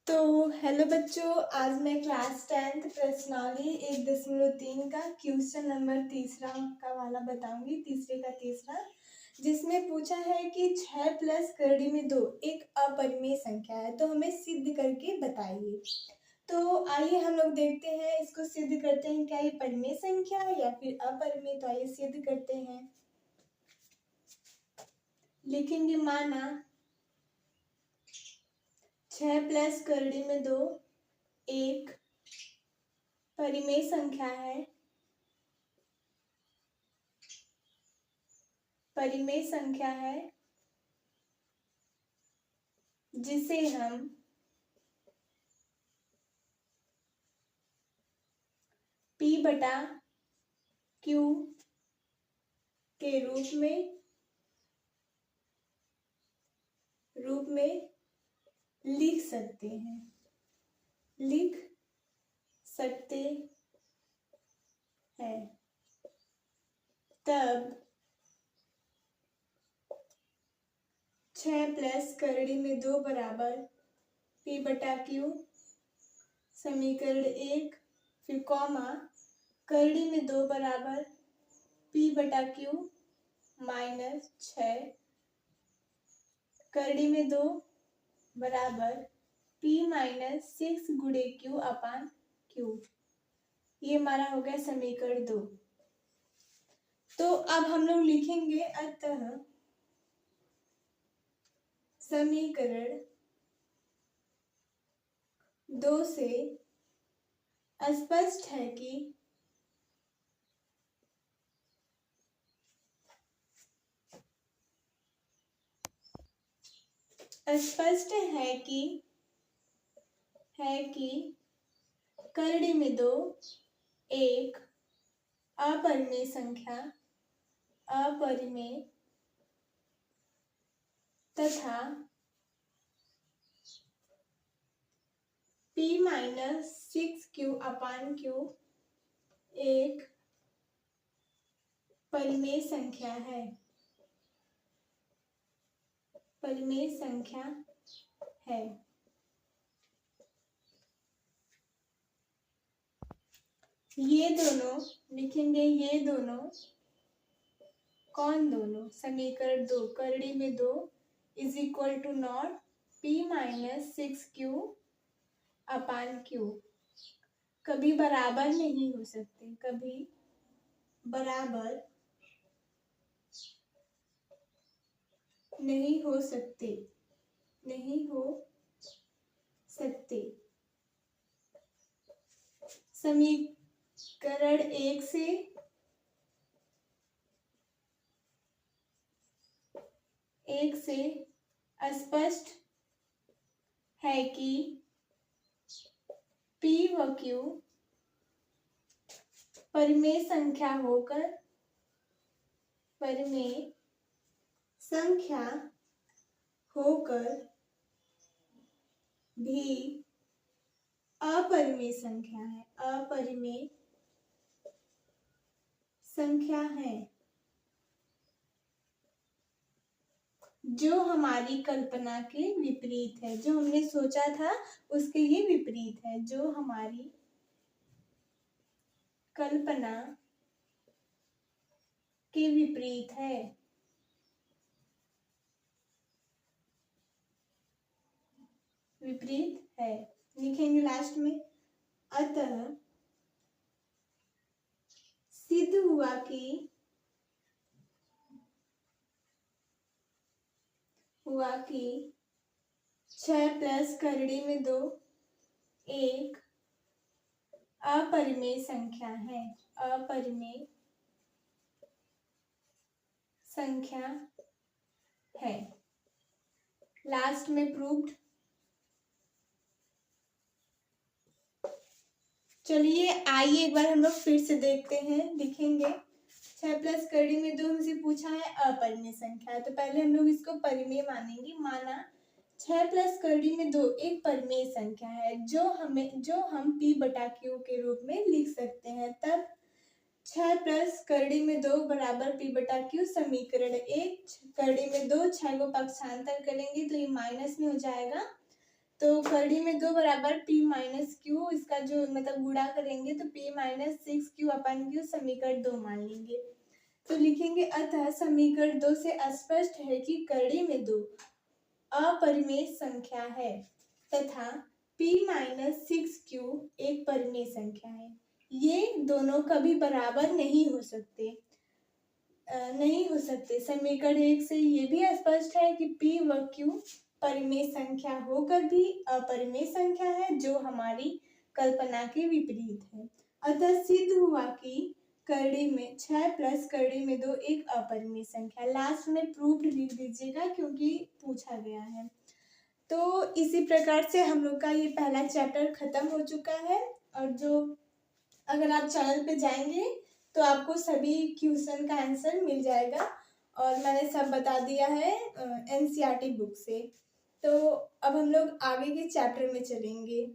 तो हेलो बच्चों, आज मैं क्लास 10th प्रश्नावली 1.3 का क्वेश्चन नंबर तीसरा का वाला बताऊंगी, तीसरे का तीसरा, जिसमें पूछा है कि 6 प्लस करड़ी में 2 एक अपरिमेय संख्या है, तो हमें सिद्ध करके बताइए। तो आइए हम लोग देखते हैं, इसको सिद्ध करते हैं, क्या ये परिमेय संख्या है या फिर अपरिमेय। तो आइए सिद्ध करते हैं। लिखेंगे माना 6 प्लस करड़ी में 2 एक परिमेय संख्या है। परिमेय संख्या है जिसे हम P बटा Q के रूप में लिख सकते हैं। तब 6 प्लस करड़ी में 2 बराबर P बटा Q, समीकरण 1, फिर कॉमा करड़ी में 2 बराबर P बटा Q माइनस 6, करड़ी में 2 बराबर P माइनस 6 गुणे Q अपान Q। ये हमारा हो गया समीकरण 2। तो अब हम लोग लिखेंगे, अतः समीकरण 2 से स्पष्ट है कि करड़ी में 2 एक अपरिमेय संख्या तथा P minus 6Q upon Q एक परिमेय संख्या है। ये दोनों लिखेंगे, ये दोनों कौन दोनों? समीकरण 2 करड़ी में 2 is equal to not P minus 6Q upon Q कभी बराबर नहीं हो सकते, कभी बराबर नहीं हो सकते। समीकरण 1 से स्पष्ट है कि P व Q परिमेय संख्या होकर भी अपरिमेय संख्या है, जो हमारी कल्पना के विपरीत है। जो हमने सोचा था उसके ये विपरीत है, जो हमारी कल्पना के विपरीत है। लिखेंगे लास्ट में, अतः सिद्ध हुआ कि 6 प्लस करड़ी में 2 एक अपरिमेय संख्या है। लास्ट में प्रूव्ड। चलिए आइए एक बार हम लोग फिर से देखते हैं। लिखेंगे 6 प्लस करड़ी में 2 हमसे पूछा है अपरिमेय संख्या है, तो पहले हम लोग इसको परिमेय मानेंगे। माना 6 प्लस करड़ी में 2 एक परिमेय संख्या है, जो हम P बटा Q के रूप में लिख सकते हैं। तब 6 प्लस करड़ी में 2 बराबर P बटा Q, समीकरण 1, करड़ी में 2, 6 को पक्षांतर करेंगे तो ये माइनस में हो जाएगा, तो करड़ी में 2 बराबर p माइनस क्यू, इसका जो मतलब गुणा करेंगे तो p minus 6q upon Q समीकरण 2 मान लेंगे। तो लिखेंगे अतः समीकरण 2 से स्पष्ट है कि करड़ी में 2 अपरिमेय संख्या है तथा p माइनस 6q एक परिमेय संख्या है। ये दोनों कभी बराबर नहीं हो सकते। समीकरण 1 से ये भी स्पष्ट है कि p व q परिमेय संख्या होकर भी अपरिमेय संख्या है, जो हमारी कल्पना के विपरीत है। अतः सिद्ध हुआ कि करड़ी में 6 प्लस करड़ी में 2 एक अपरिमेय संख्या। लास्ट में प्रूफ लिख दीजिएगा क्योंकि पूछा गया है। तो इसी प्रकार से हम लोग का ये पहला चैप्टर खत्म हो चुका है। और जो अगर आप चैनल पे जाएंगे तो आपको सभी क्वेश्चन का आंसर मिल जाएगा और मैंने सब बता दिया है एनसीईआरटी बुक से। तो अब हम लोग आगे के चैप्टर में चलेंगे।